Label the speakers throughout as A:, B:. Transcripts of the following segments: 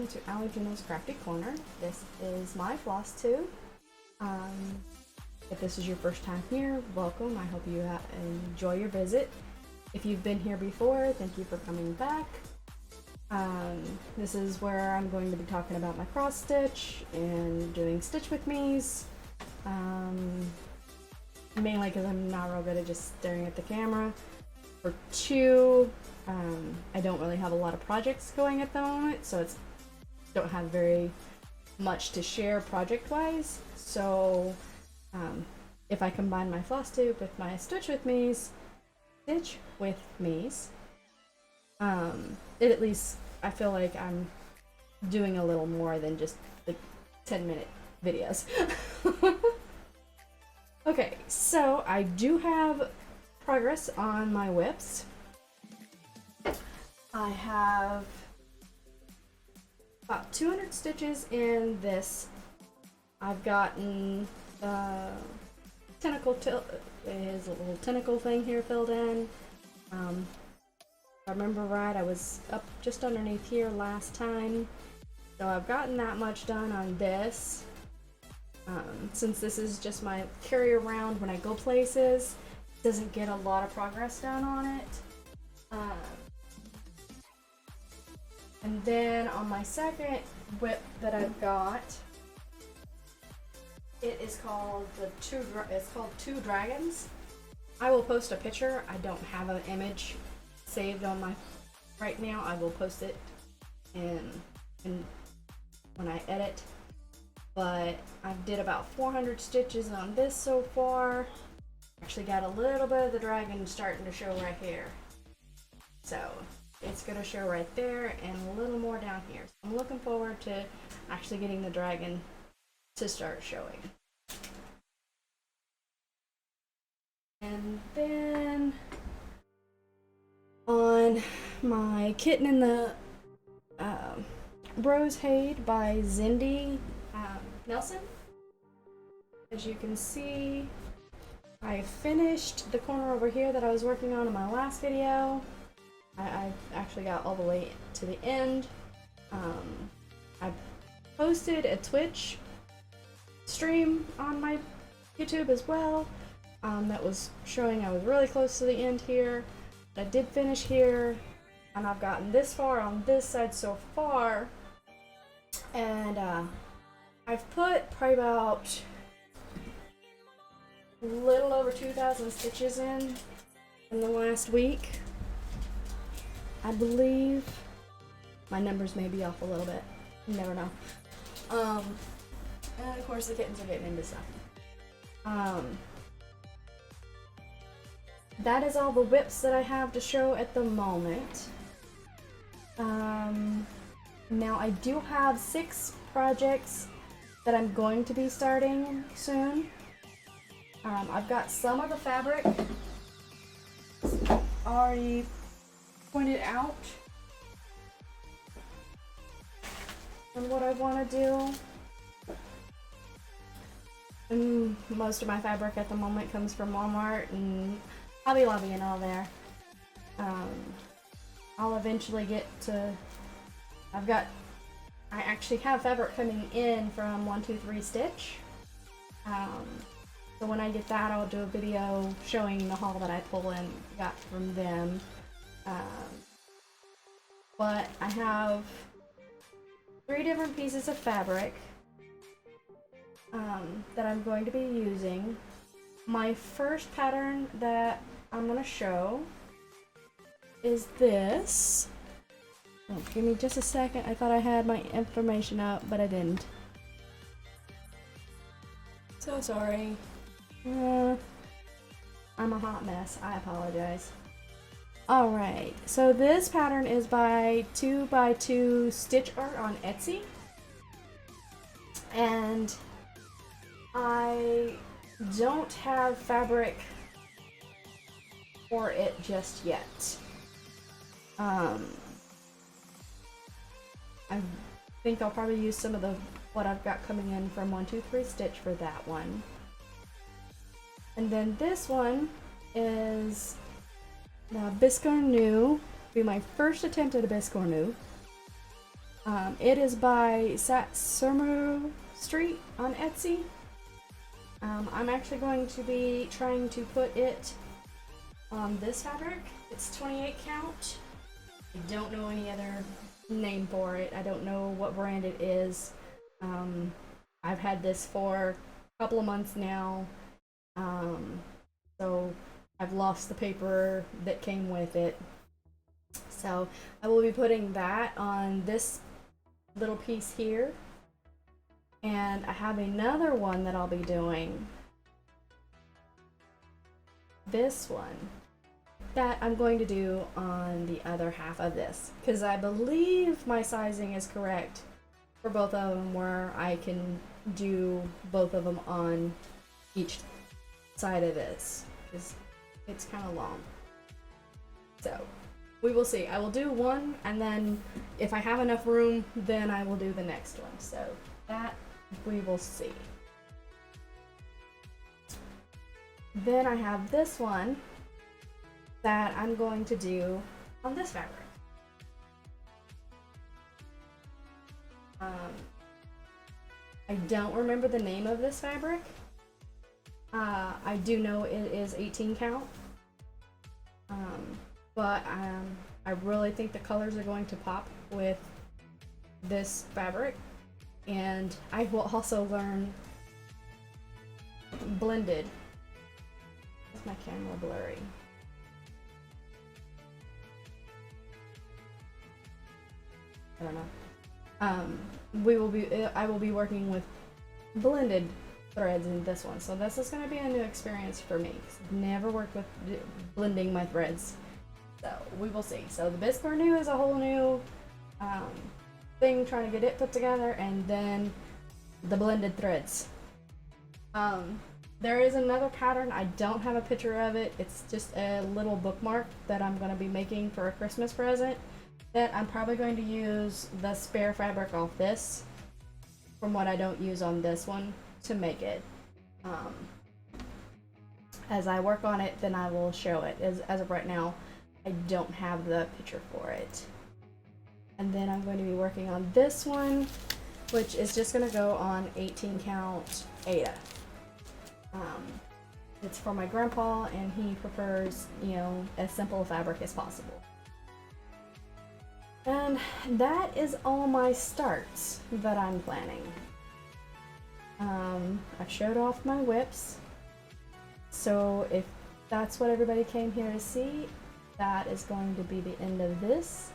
A: welcome to Allergena's Crafty Corner. This is my floss tube. If this is your first time here, welcome. I hope you enjoy your visit. If you've been here before, thank you for coming back. This is where I'm going to be talking about my cross stitch and doing stitch with me's. Mainly because I'm not real good at just staring at the camera. For two, I don't really have a lot of projects going at the moment, so don't have very much to share project-wise. So if I combine my floss tube with my stitch with me's, it at least I feel like I'm doing a little more than just the 10-minute videos. Okay, so I do have progress on my whips. I have about 200 stitches in this. I've gotten the tentacle is a little tentacle thing here filled in. If I remember right, I was up just underneath here last time, so I've gotten that much done on this. Since this is just my carry around when I go places, doesn't get a lot of progress done on it. And then on my second whip that I've got, it is called Two Dragons. I will post a picture. I don't have an image saved on my right now. I will post it in when I edit. But I did about 400 stitches on this so far. Actually got a little bit of the dragon starting to show right here. So it's gonna show right there and a little more down here. So I'm looking forward to actually getting the dragon to start showing. And then on my Kitten in the Rose Hade by Cindy Nelson, as you can see, I finished the corner over here that I was working on in my last video. I actually got all the way to the end. I posted a Twitch stream on my YouTube as well that was showing I was really close to the end here. I did finish here, and I've gotten this far on this side so far, and I've put probably about a little over 2,000 stitches in the last week. I believe my numbers may be off a little bit. You never know. And of course the kittens are getting into stuff. That is all the whips that I have to show at the moment. Now I do have 6 projects that I'm going to be starting soon. I've got some of the fabric already pointed out on what I want to do. And most of my fabric at the moment comes from Walmart and Hobby Lobby and all there. I'll eventually get to... I actually have fabric coming in from 123 Stitch. So when I get that, I'll do a video showing the haul that I pull and got from them. But I have 3 different pieces of fabric that I'm going to be using. My first pattern that I'm going to show is this. Oh, give me just a second. I thought I had my information up, but I didn't. So sorry. I'm a hot mess. I apologize. Alright, so this pattern is by 2x2 Stitch Art on Etsy. And I don't have fabric for it just yet. I think I'll probably use some of what I've got coming in from 123 Stitch for that one. And then this one is the Biscornu. Be my first attempt at a Biscornu. It is by Satsurmu Street on Etsy. I'm actually going to be trying to put it on this fabric. It's 28 count. I don't know any other name for it. I don't know what brand it is. I've had this for a couple of months now. So I've lost the paper that came with it. So I will be putting that on this little piece here. And I have another one that I'll be doing. This one that I'm going to do on the other half of this, because I believe my sizing is correct for both of them, where I can do both of them on each side of this, because it's kind of long. So we will see. I will do one, and then if I have enough room, then I will do the next one. So that we will see. Then I have this one that I'm going to do on this fabric. I don't remember the name of this fabric. I do know it is 18 count. But I really think the colors are going to pop with this fabric. And I will also learn blended. Is my camera blurry? I don't know. I will be working with blended threads in this one. So this is going to be a new experience for me, 'cause I've never worked with blending my threads. So we will see. So the Biscornu is a whole new thing, trying to get it put together, and then the blended threads. There is another pattern. I don't have a picture of it. It's just a little bookmark that I'm going to be making for a Christmas present, that I'm probably going to use the spare fabric off this, from what I don't use on this one, to make it. As I work on it, then I will show it. As of right now, I don't have the picture for it. And then I'm going to be working on this one, which is just going to go on 18 count Aida. It's for my grandpa, and he prefers, as simple a fabric as possible. And that is all my starts that I'm planning. I've showed off my whips, so if that's what everybody came here to see, that is going to be the end of this.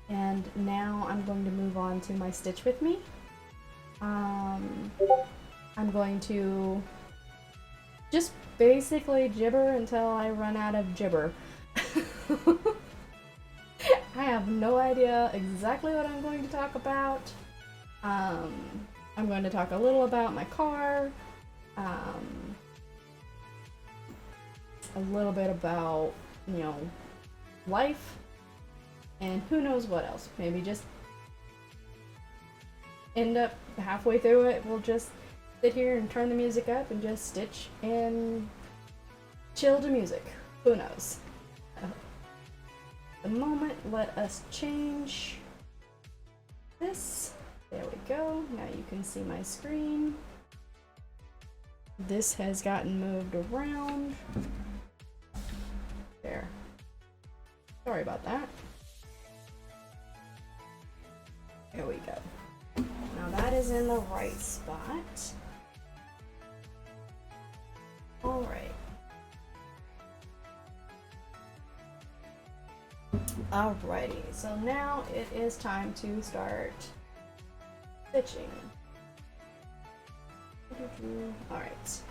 A: And now I'm going to move on to my stitch with me. I'm going to just basically gibber until I run out of gibber. I have no idea exactly what I'm going to talk about. I'm going to talk a little about my car, a little bit about, life, and who knows what else. Maybe just end up halfway through it, we'll just sit here and turn the music up and just stitch and chill to music. Who knows? The moment, let us change this. There we go. Now you can see my screen. This has gotten moved around. There. Sorry about that. There we go. Now that is in the right spot. Alright. Alrighty, so now it is time to start stitching. Alright.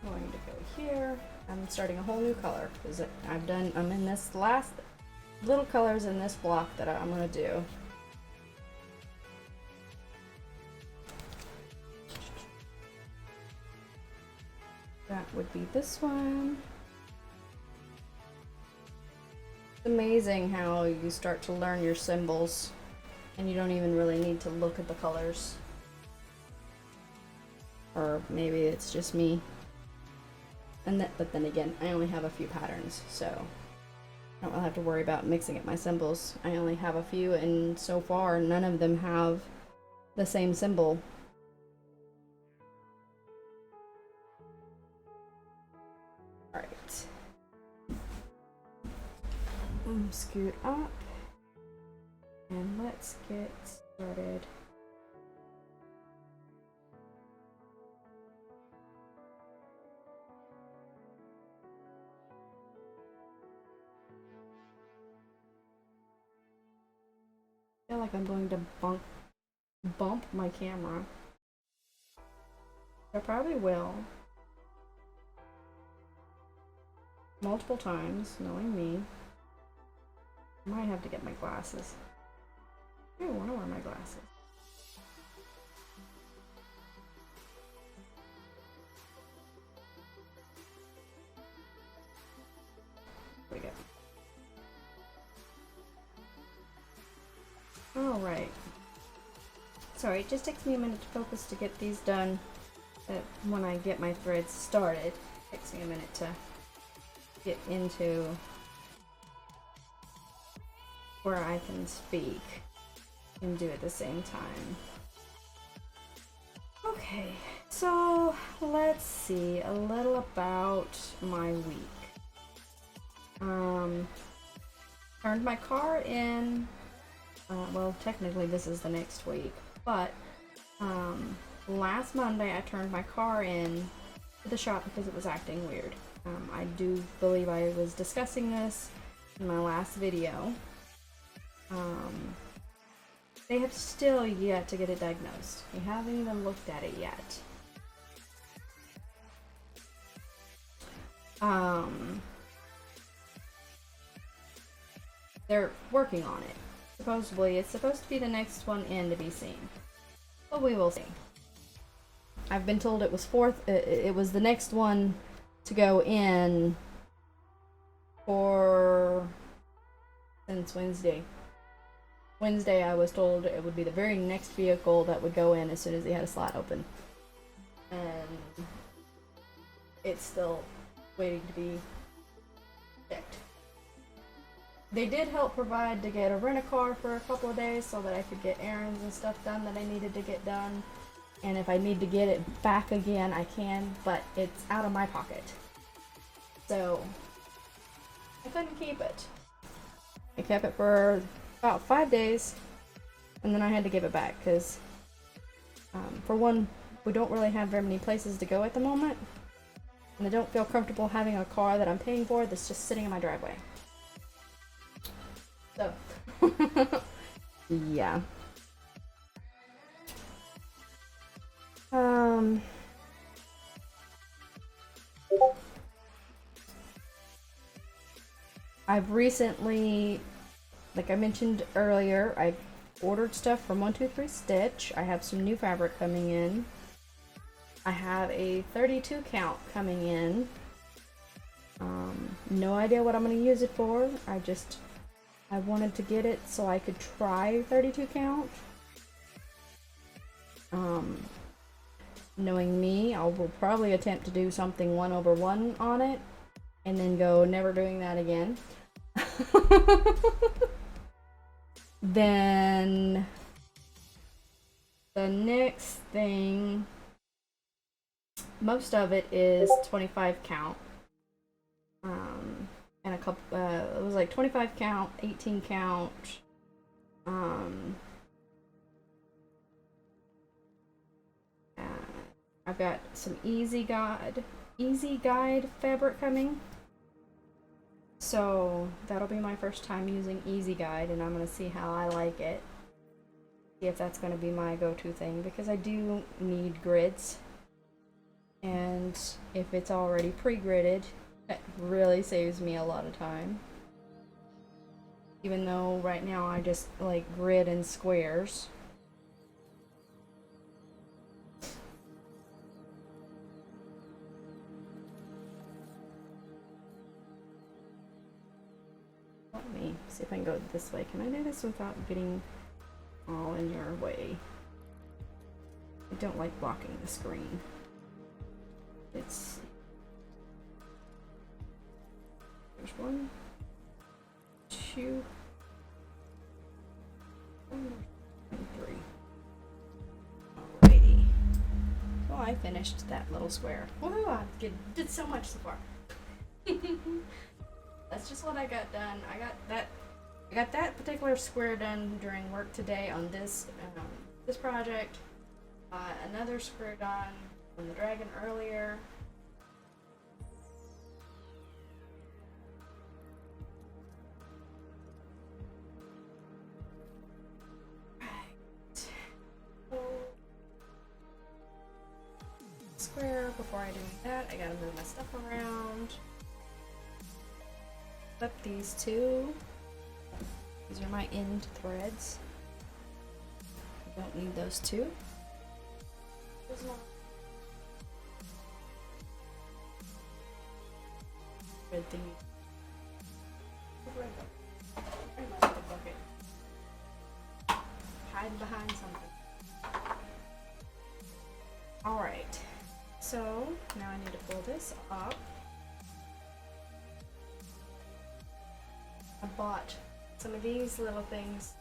A: I'm going to go here. I'm starting a whole new color because I'm in this last little colors in this block that I'm going to do. That would be this one. It's amazing how you start to learn your symbols and you don't even really need to look at the colors. Or maybe it's just me. But then again, I only have a few patterns, so I don't have to worry about mixing up my symbols. I only have a few, and so far none of them have the same symbol. Alright. Scoot up. And let's get started. I feel like I'm going to bump my camera. I probably will. Multiple times, knowing me. I might have to get my glasses. I don't want to wear my glasses. There we go. Alright. Sorry, it just takes me a minute to focus to get these done. When I get my threads started, it takes me a minute to get into where I can speak and do it at the same time. Okay, so let's see a little about my week. Turned my car in. Well, technically this is the next week, but last Monday I turned my car in to the shop because it was acting weird. I do believe I was discussing this in my last video. They have still yet to get it diagnosed. They haven't even looked at it yet. They're working on it. Supposedly, it's supposed to be the next one in to be seen. But we will see. I've been told it was it was the next one to go in since Wednesday. Wednesday I was told it would be the very next vehicle that would go in as soon as they had a slot open. And it's still waiting to be checked. They did help provide to get a rent-a-car for a couple of days so that I could get errands and stuff done that I needed to get done. And if I need to get it back again, I can, but it's out of my pocket. So, I couldn't keep it. I kept it for about 5 days, and then I had to give it back, because, for one, we don't really have very many places to go at the moment, and I don't feel comfortable having a car that I'm paying for that's just sitting in my driveway. So, yeah. I've recently, like I mentioned earlier, I ordered stuff from 123 Stitch. I have some new fabric coming in. I have a 32 count coming in. No idea what I'm going to use it for. I wanted to get it so I could try 32 count. Knowing me, I will probably attempt to do something 1/1 on it, and then go never doing that again. Then the next thing, most of it is 25 count. And a couple, it was like 25 count, 18 count. I've got some Easy Guide fabric coming. So that'll be my first time using Easy Guide, and I'm going to see how I like it. See if that's going to be my go-to thing, because I do need grids. And if it's already pre-gridded, that really saves me a lot of time. Even though right now I just like grid in squares. Let me see if I can go this way. Can I do this without getting all in your way? I don't like blocking the screen. There's one. you. 3. Alrighty. Well, I finished that little square. Woohoo! I did so much so far. That's just what I got done. I got that particular square done during work today on this this project. Another square done on the dragon earlier. Square. Before I do that, I gotta move my stuff around. Flip these two. These are my end threads. I don't need those two. Red thing. Hide behind something. Alright. So now I need to pull this up. I bought some of these little things.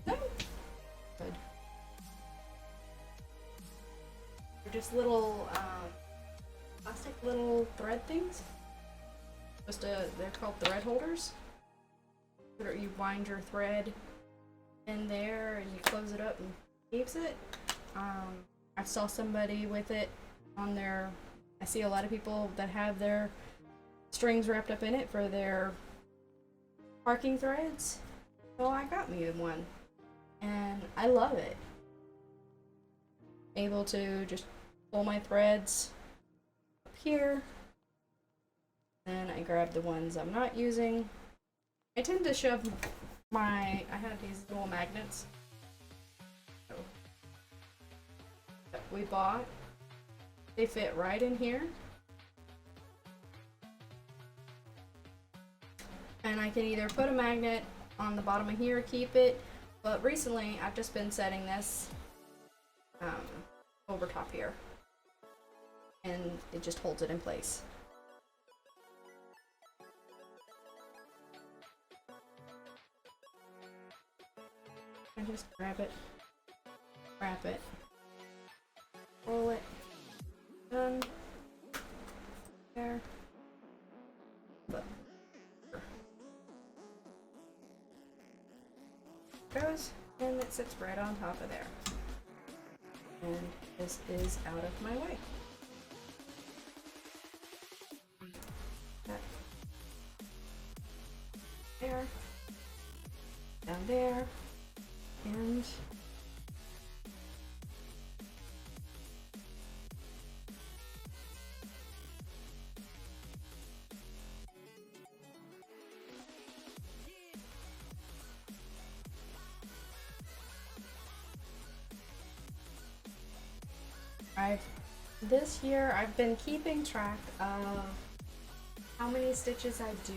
A: No. Good. They're just little plastic little thread things. They're called thread holders. You wind your thread in there and you close it up and keeps it. I saw somebody with it on their. I see a lot of people that have their strings wrapped up in it for their parking threads. So I got me one, and I love it. Able to just pull my threads up here, then I grab the ones I'm not using. I tend to shove I have these dual magnets that we bought. They fit right in here. And I can either put a magnet on the bottom of here, keep it, but recently I've just been setting this over top here, and it just holds it in place. I just grab it, wrap it, roll it, done, there, but goes, and it sits right on top of there. And this is out of my way. That there, down there, and this year I've been keeping track of how many stitches I do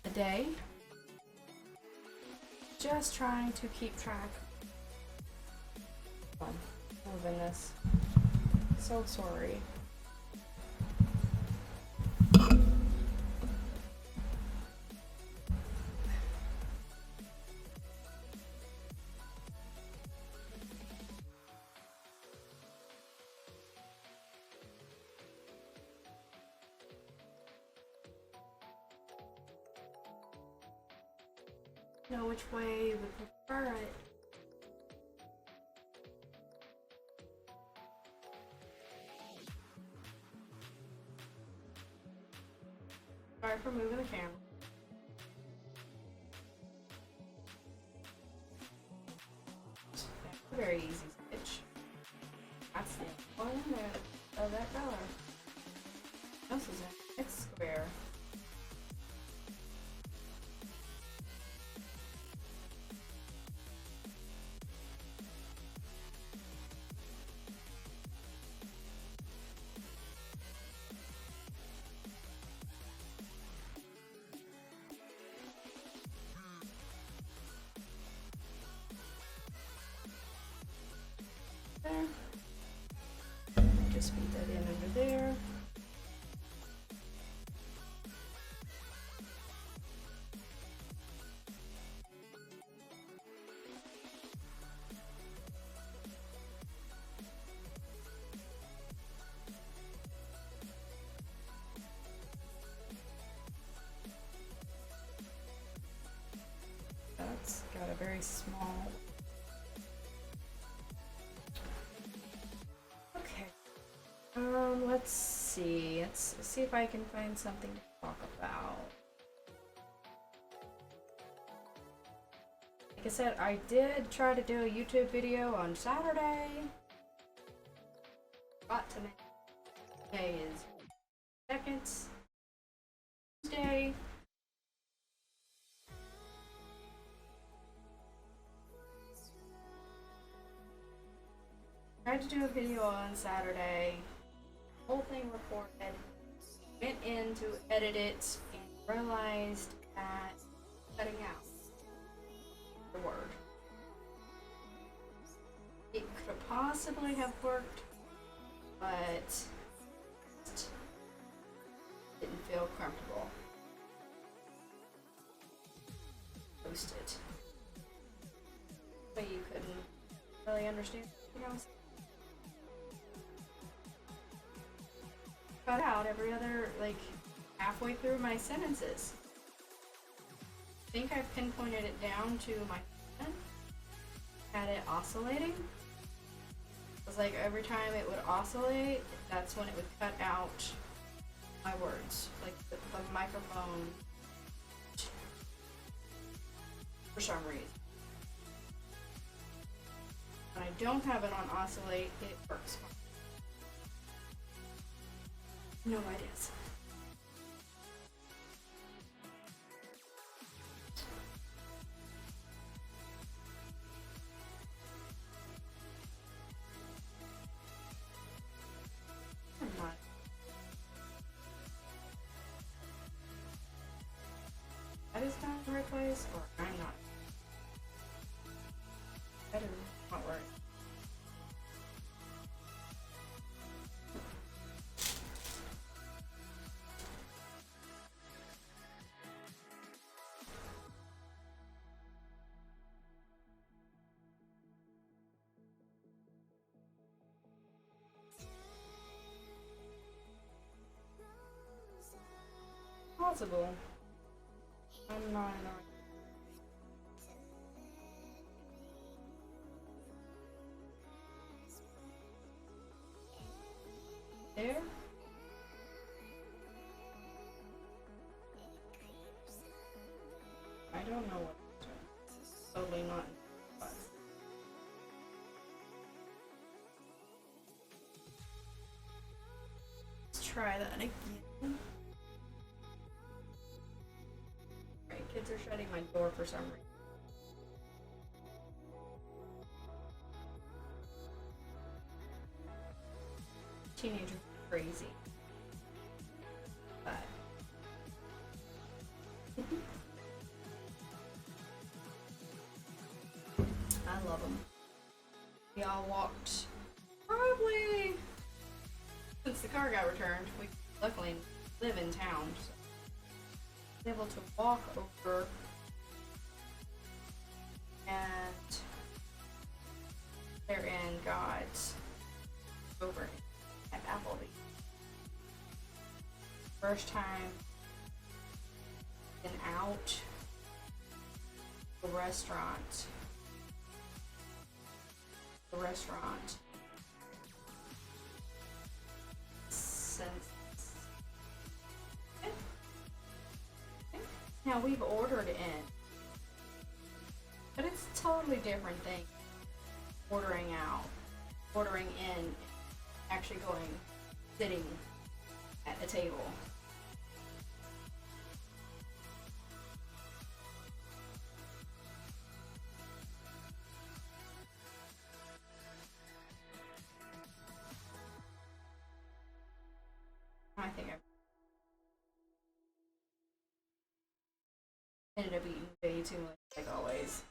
A: a day. Just trying to keep track. Moving this. So sorry. Know which way you would prefer it. Sorry for moving the camera. Very easy stitch. That's the one there of that color. This is a next square. very small. Okay. Let's see. Let's see if I can find something to talk about. Like I said, I did try to do a YouTube video on Saturday. Forgot to make today is second Tuesday. Tried to do a video on Saturday. Whole thing recorded. Went in to edit it and realized that cutting out the word. It could have possibly have worked, but didn't feel comfortable. Post it. But you couldn't really understand anything else. Cut out every other, like, halfway through my sentences. I think I pinpointed it down to my pen. Had it oscillating. It was like every time it would oscillate, that's when it would cut out my words. Like the microphone, for some reason. When I don't have it on oscillate, it works fine. No ideas. Never mind. That is not the right place, or I'm not. That is not right. Possible. I'm not. There? I don't know what to do. Totally not. Let's try that again. Kids are shutting my door for some reason. Teenagers are crazy. But I love them. We all walked probably since the car got returned. We luckily live in town, so able to walk over and they're in God's over at Applebee. First time been out the restaurant since now we've ordered in, but it's a totally different thing. Ordering out, ordering in, actually going, sitting at a table. I think I ended up eating way too much, like always.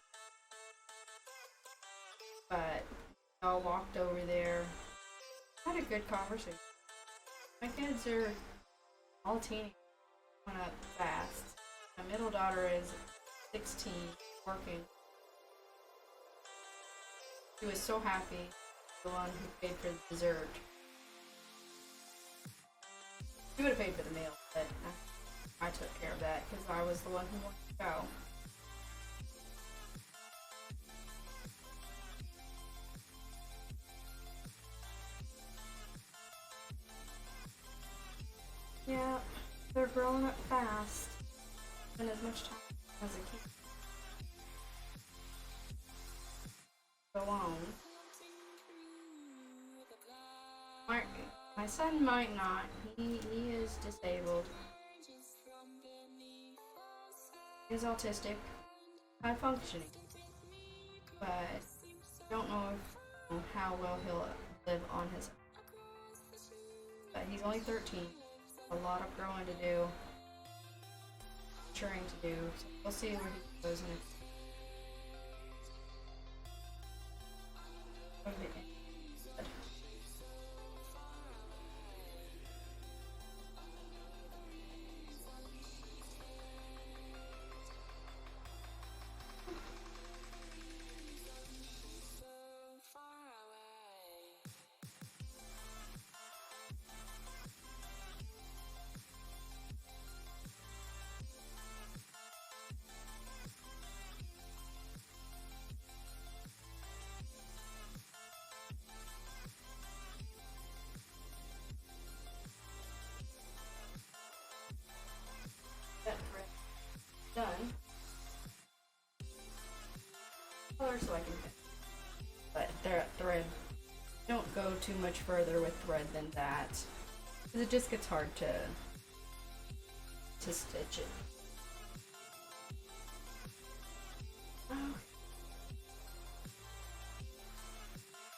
A: But I walked over there, had a good conversation. My kids are all teeny, coming up fast. My middle daughter is 16, working. She was so happy, the one who paid for the dessert. She would have paid for the meal, but I took care of that because I was the one who wanted to go. much time as it can go on. My son might not. He is disabled. He's autistic, high functioning, but don't know how well he'll live on his own. But he's only 13. A lot of growing to do, maturing to do. So we'll see where he goes next. That thread done. Color so I can fit. But thread, don't go too much further with thread than that, because it just gets hard to stitch it. Oh.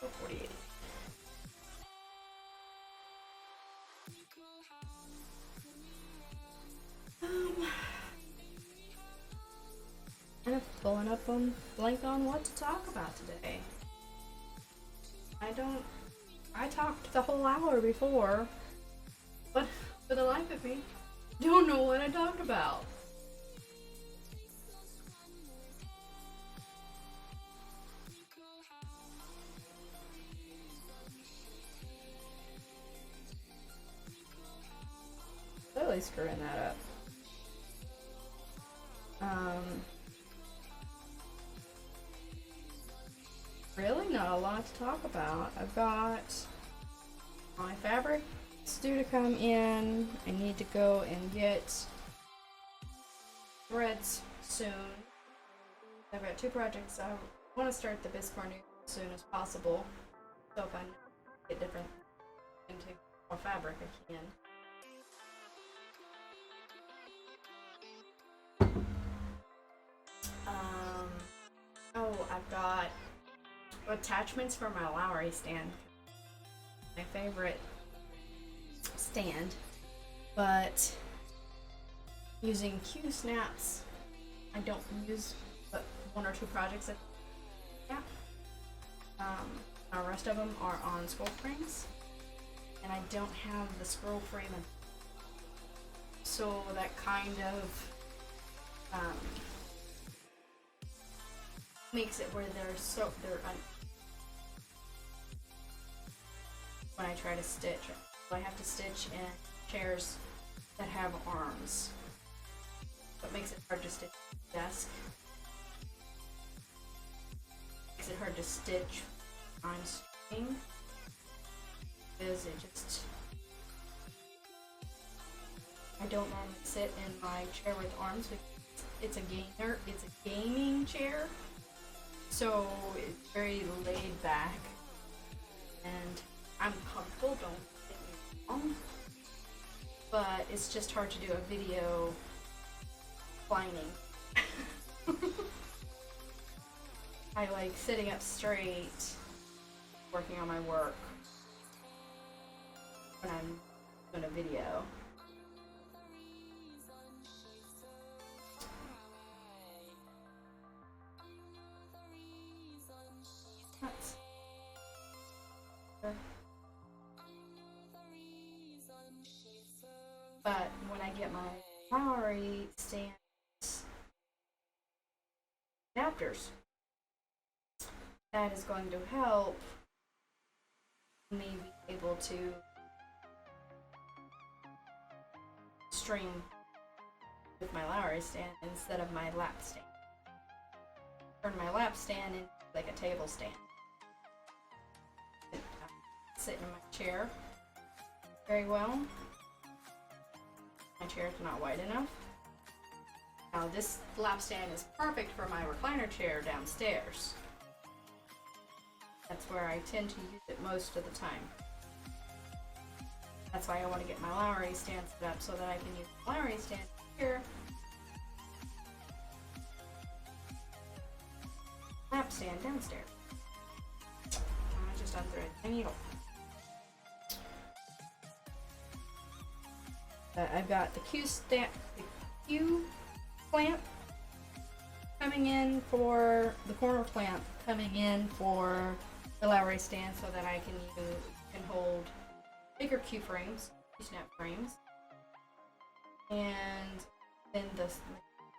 A: 48. Kind of pulling up on blank on what to talk about today. I talked the whole hour before, but for the life of me, don't know what I talked about. Totally screwing that up. Really not a lot to talk about. I've got my fabric due to come in. I need to go and get threads soon. I've got 2 projects. I want to start the Biscornu as soon as possible. So if I get different into more fabric, I can. Oh, I've got attachments for my Lowry stand. My favorite stand, but using Q snaps, I don't use but 1 or 2 projects at snap. The rest of them are on scroll frames, and I don't have the scroll frame, so that kind of makes it where when I try to stitch, so I have to stitch in chairs that have arms. What makes it hard to stitch desk? Makes it hard to stitch on string because I don't normally sit in my chair with arms because it's a gaming chair. So it's very laid back, and I'm comfortable, don't get me wrong, but it's just hard to do a video reclining. I like sitting up straight, working on my work when I'm doing a video. But when I get my Lowry stand adapters, that is going to help me be able to stream with my Lowry stand instead of my lap stand. Turn my lap stand into like a table stand. Sitting in my chair very well. My chair is not wide enough. Now this lap stand is perfect for my recliner chair downstairs. That's where I tend to use it most of the time. That's why I want to get my Lowry stand set up so that I can use the Lowry stand here. Lap stand downstairs. I just unthreaded the needle. I've got the Q clamp coming in for the corner clamp coming in for the Lowry stand so that I can hold bigger Q frames, Q snap frames, and then the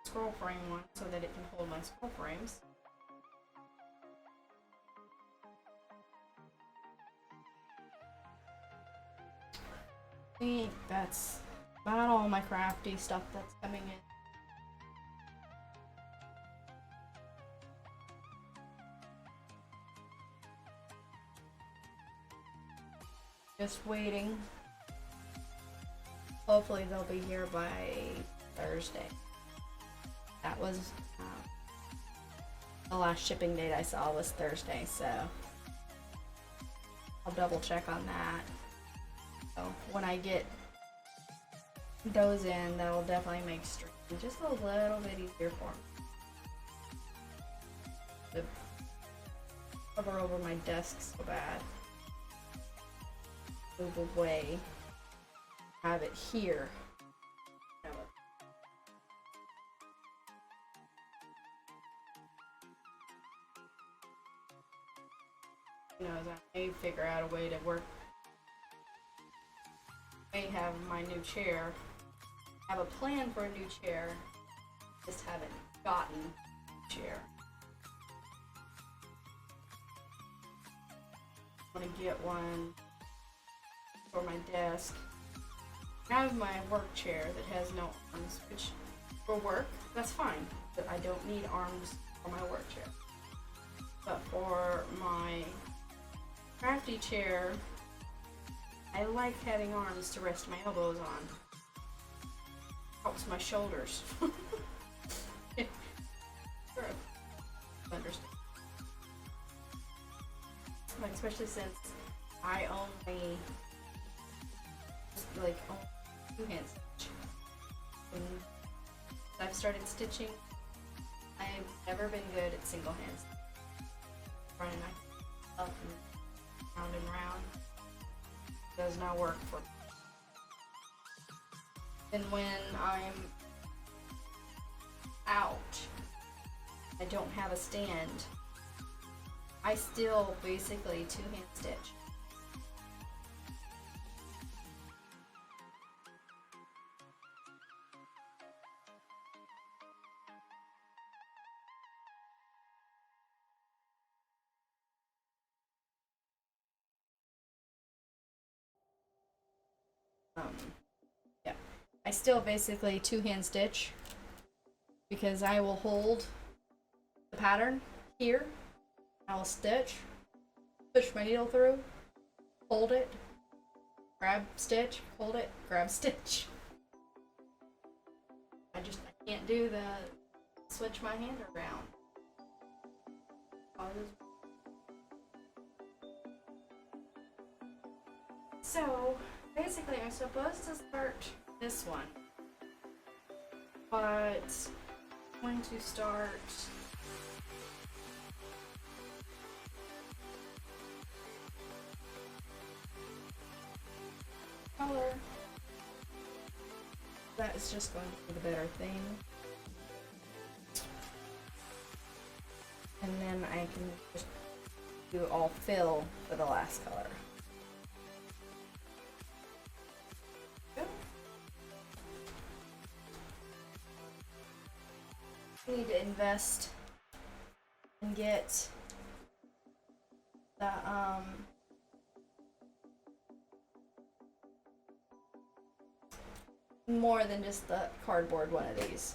A: scroll frame one so that it can hold my scroll frames. I think that's about all my crafty stuff that's coming in. Just waiting. Hopefully they'll be here by Thursday. That was the last shipping date I saw was Thursday, so I'll double check on that. So when I get those in, that'll definitely make streaming just a little bit easier for me. To cover over my desk so bad. Move away. Have it here. Who knows, I may figure out a way to work. I may have my new chair. Have a plan for a new chair. Just haven't gotten a chair. I want to get one for my desk. I have my work chair that has no arms, which for work, that's fine. But I don't need arms for my work chair. But for my crafty chair, I like having arms to rest my elbows on. Helps my shoulders. Sure. Understand. Like, especially since I only two-hand stitch. And I've started stitching. I've never been good at single hand stitching. Running my up and round. Does not work for me. And when I'm out, I don't have a stand, I still basically two-hand stitch. Yeah, I still basically two-hand stitch because I will hold the pattern here, I will stitch, push my needle through, hold it, grab stitch, hold it, grab stitch. I can't do the switch my hand around. So basically I'm supposed to start this one, but I'm going to start color. That is just going to be the better thing. And then I can just do all fill for the last color. I need to invest and get the more than just the cardboard one of these.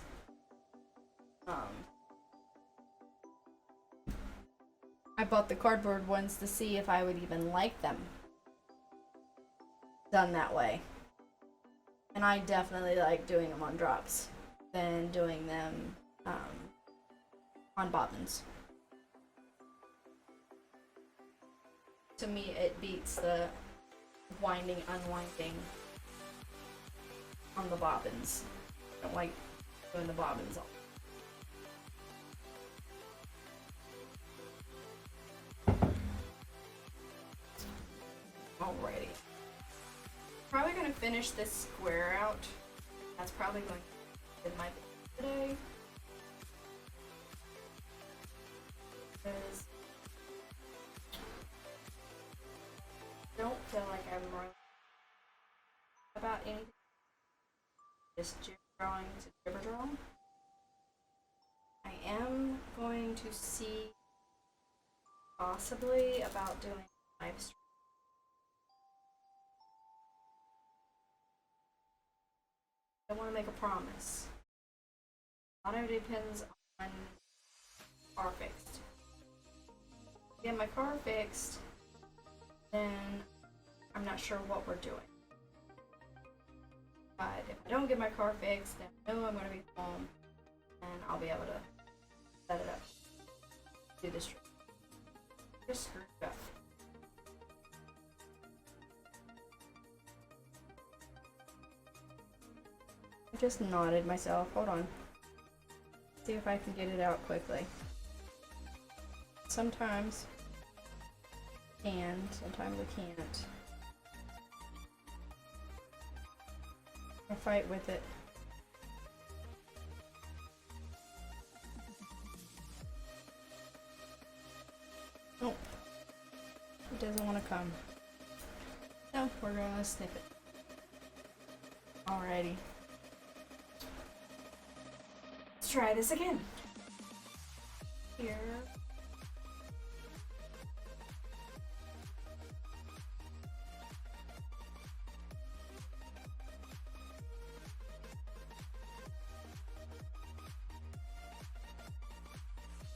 A: I bought the cardboard ones to see if I would even like them done that way. And I definitely like doing them on drops than doing them on bobbins. To me, it beats the winding, unwinding on the bobbins. I don't like doing the bobbins all. Alrighty. Probably gonna finish this square out. That's probably going to be my video today. Because I don't feel like I'm running about anything. Just jibber drawing to jibber draw. I am going to see possibly about doing live stream. I want to make a promise. A lot of it depends on car fixed. Get my car fixed, then I'm not sure what we're doing. But if I don't get my car fixed, then I know I'm going to be home and I'll be able to set it up. Do this trip. Just screwed up. I just knotted myself. Hold on. See if I can get it out quickly. Sometimes we can, sometimes we can't. I fight with it. Oh, it doesn't want to come. No, we're gonna snip it. Alrighty. Let's try this again. Here.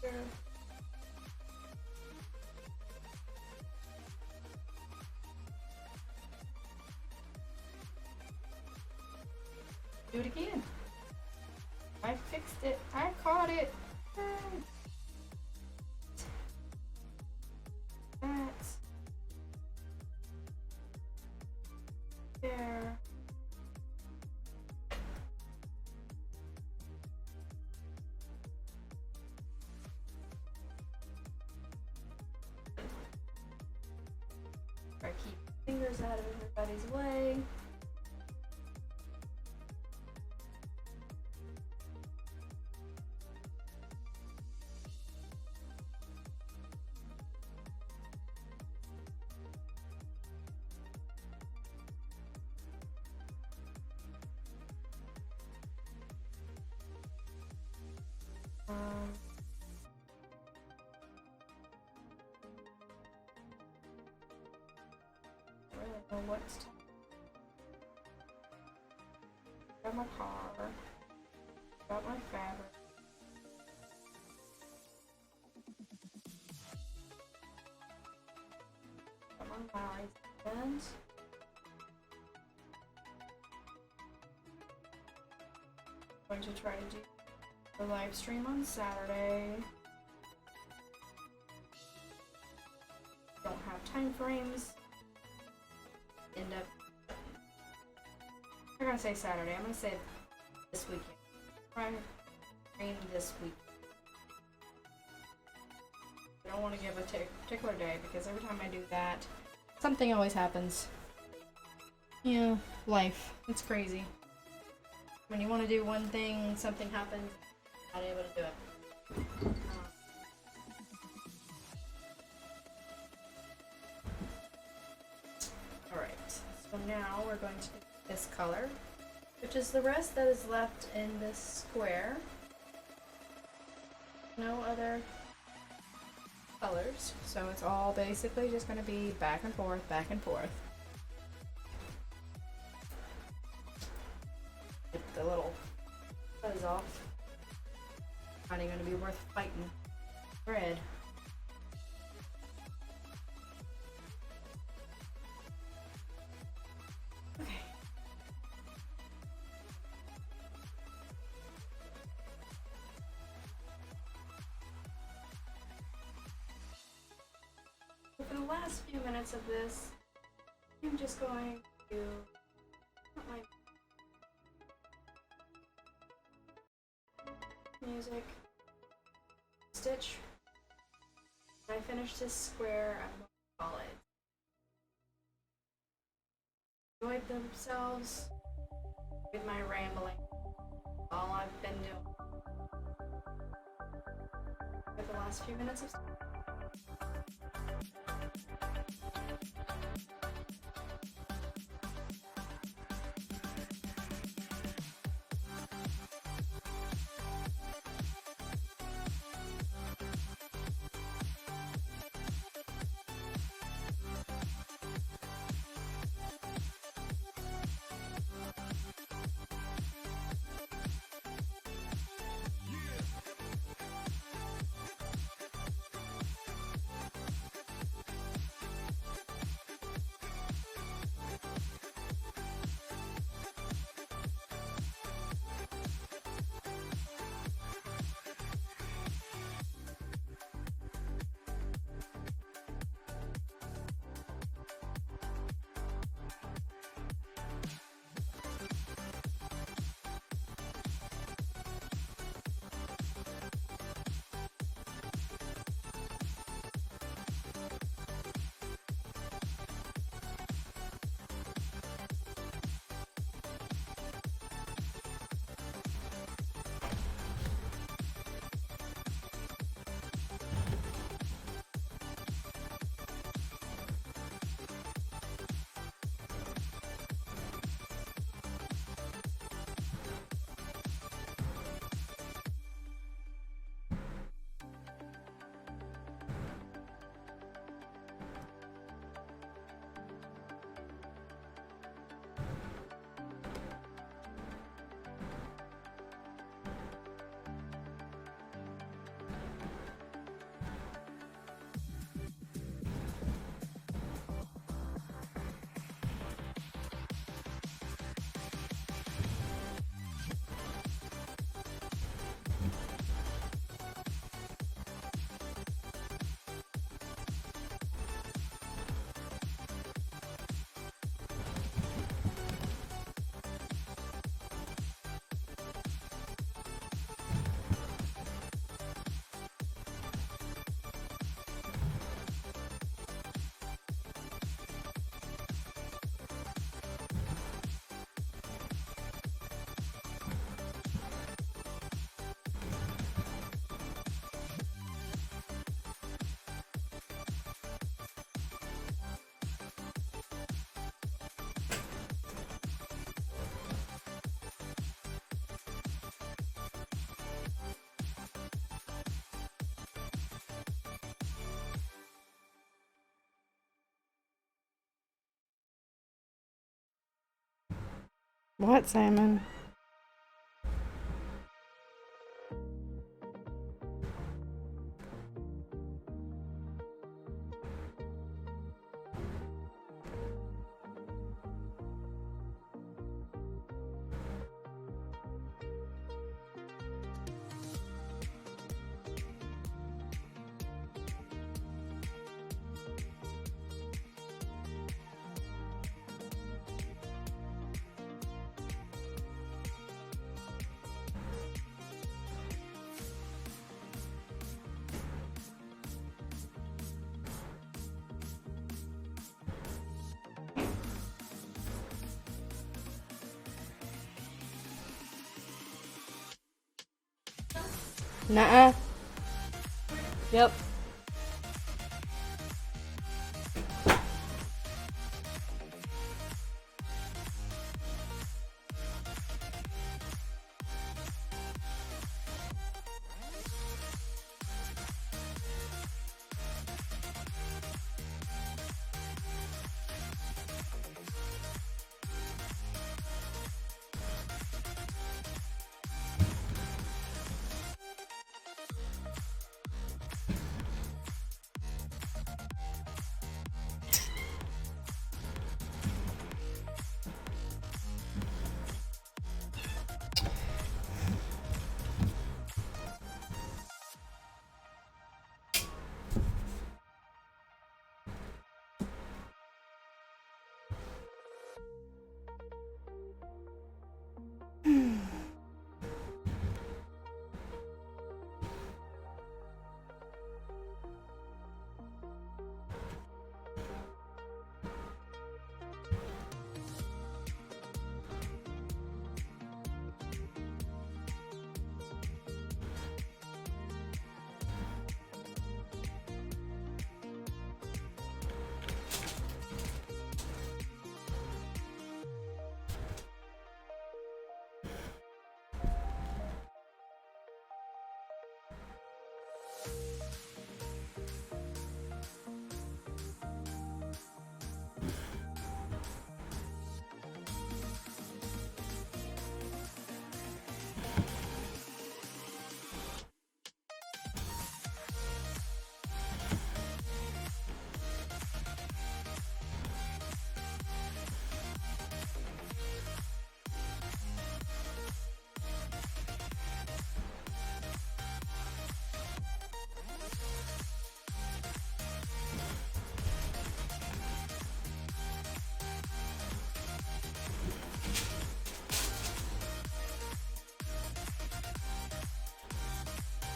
A: Here. Do it again. I fixed it. I caught it. That's there. Try to keep fingers out of everybody's way. I really know what's to got my car, got my fabric. Got my Lowry's ends. I'm going to try to do the live stream on Saturday. Don't have time frames. End up. I'm gonna say Saturday. I'm gonna say this weekend. Try to stream this week. I don't want to give a particular day because every time I do that, something always happens. Yeah, life. It's crazy. When you want to do one thing, something happens. Not able to do it. Alright, so now we're going to do this color, which is the rest that is left in this square. No other colors, so it's all basically just going to be back and forth, back and forth. Get the little fuzz off. Not even going to be worth fighting. Thread. Okay. for the last few minutes of this, I'm just going to put my music, stitch. When I finish this square, I'm going to call it. Enjoyed themselves with my rambling. All I've been doing for the last few minutes of
B: What, Simon? Nuh-uh. Yep.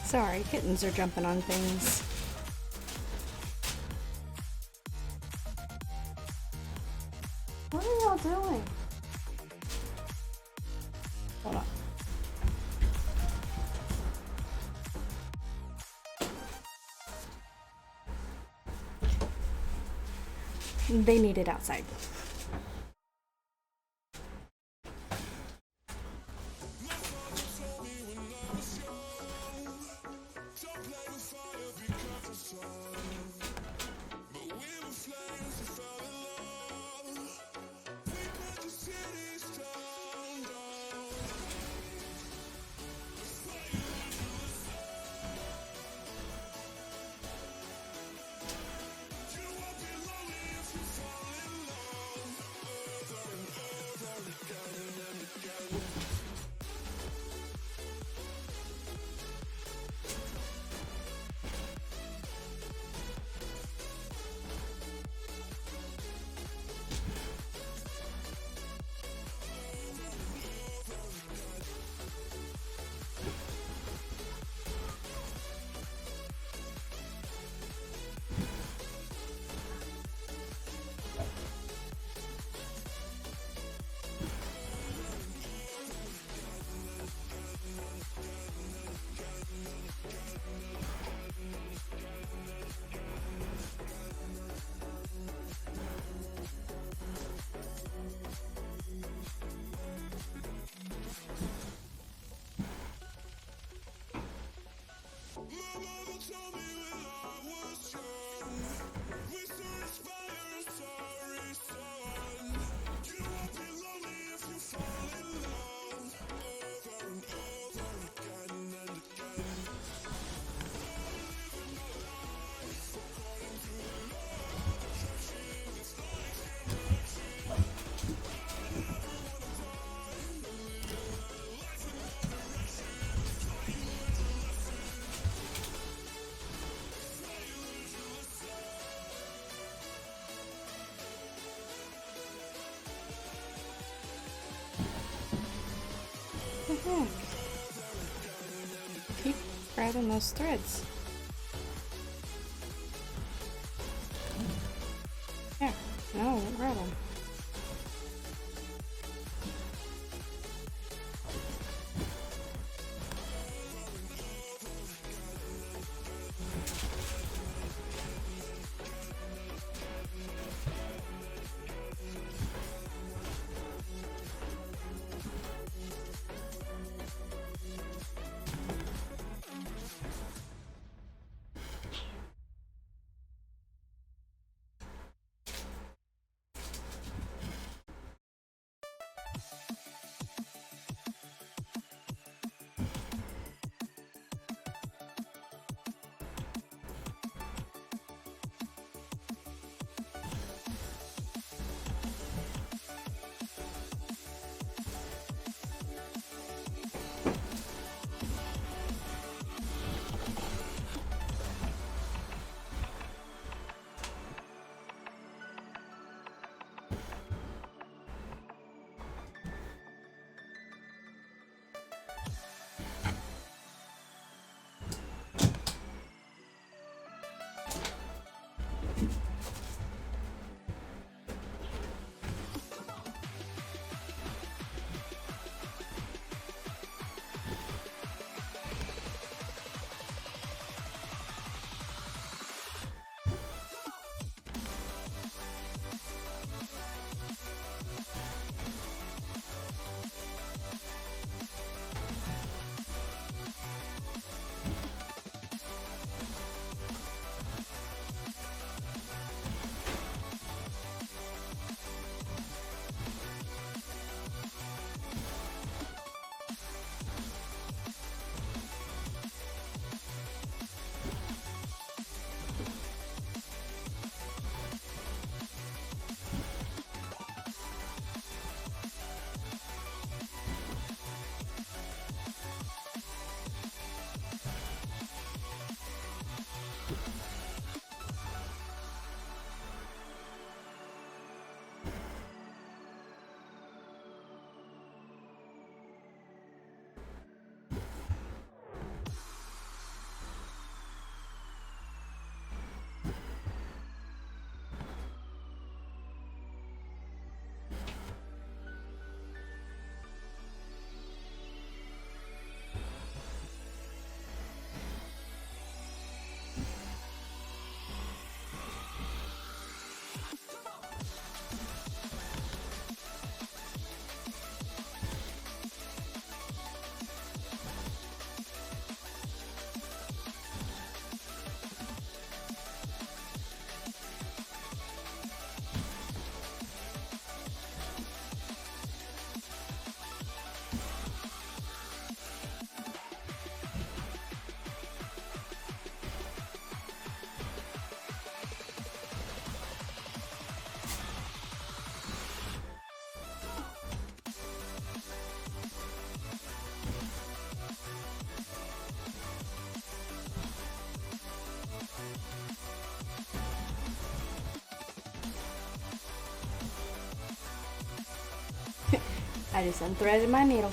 B: Sorry, kittens are jumping on things.
A: What are y'all doing?
B: Hold on. They need it outside. What the heck? Keep grabbing those threads. Yeah, no, grab them. I just unthreaded my needle.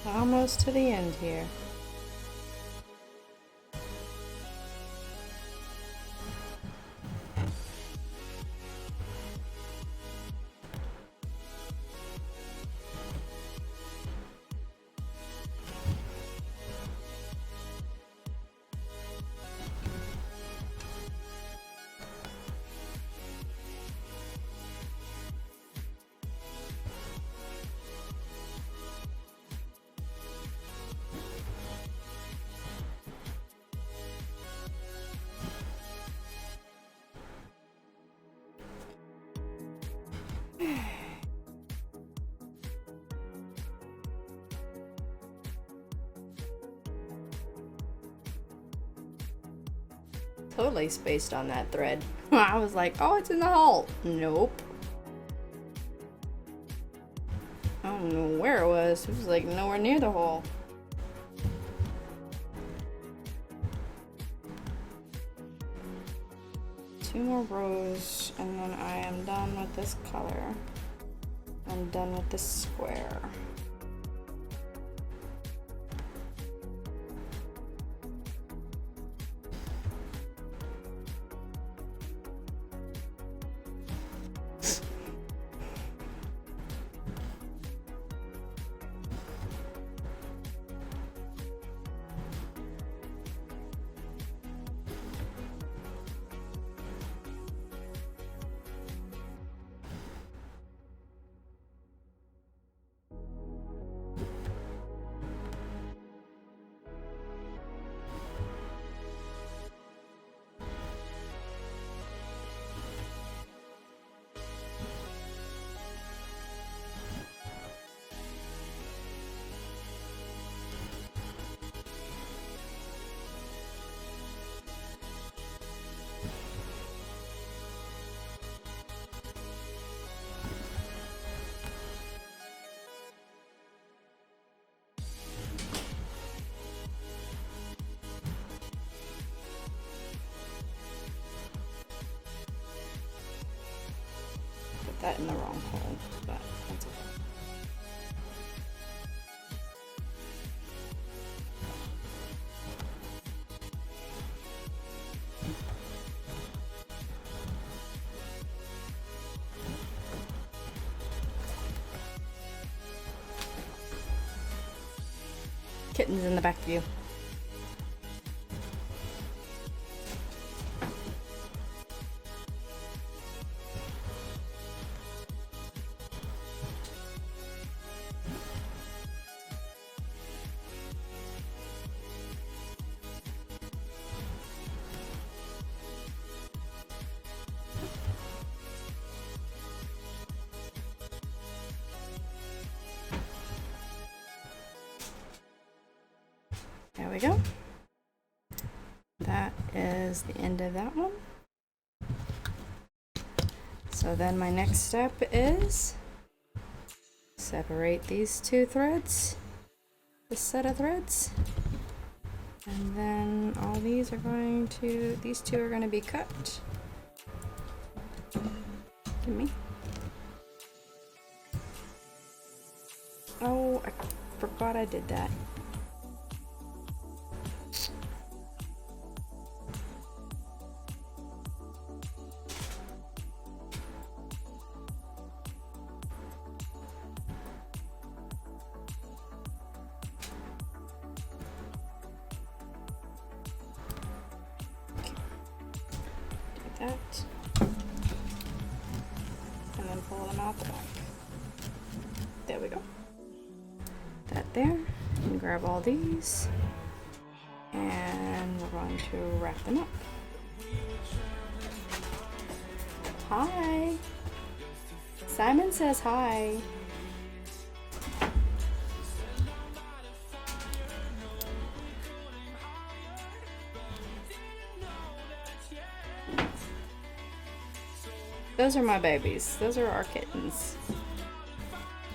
B: Almost to the end here. Totally spaced on that thread. I was like, oh, it's in the hole. Nope. I don't know where it was. It was like nowhere near the hole. Two more rows and then I am done with this color. I'm done with this square. That in the wrong hole, but that's okay. kittens in the back view. There we go. That is the end of that one. So then my next step is separate these two threads, this set of threads, and then all these two are going to be cut. Give me. Oh, I forgot I did that. That, and then pull them out the back. There we go. That there, and grab all these, and we're going to wrap them up. Hi! Simon says hi. Those are my babies. Those are our kittens.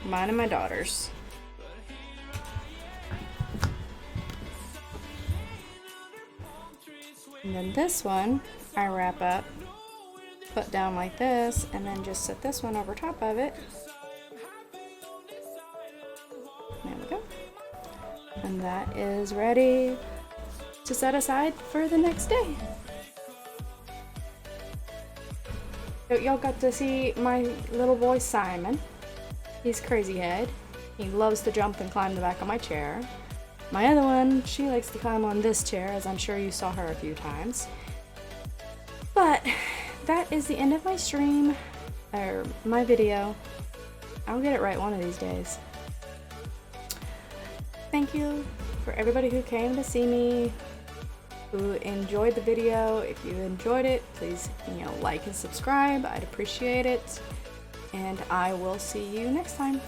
B: Mine and my daughter's. And then this one, I wrap up, put down like this, and then just set this one over top of it. There we go. And that is ready to set aside for the next day. So y'all got to see my little boy Simon. He's crazy head. He loves to jump and climb the back of my chair. My other one, she likes to climb on this chair, as I'm sure you saw her a few times. But that is the end of my stream, or my video. I'll get it right one of these days. Thank you for everybody who came to see me, who enjoyed the video. If you enjoyed it, please, like and subscribe. I'd appreciate it. And I will see you next time.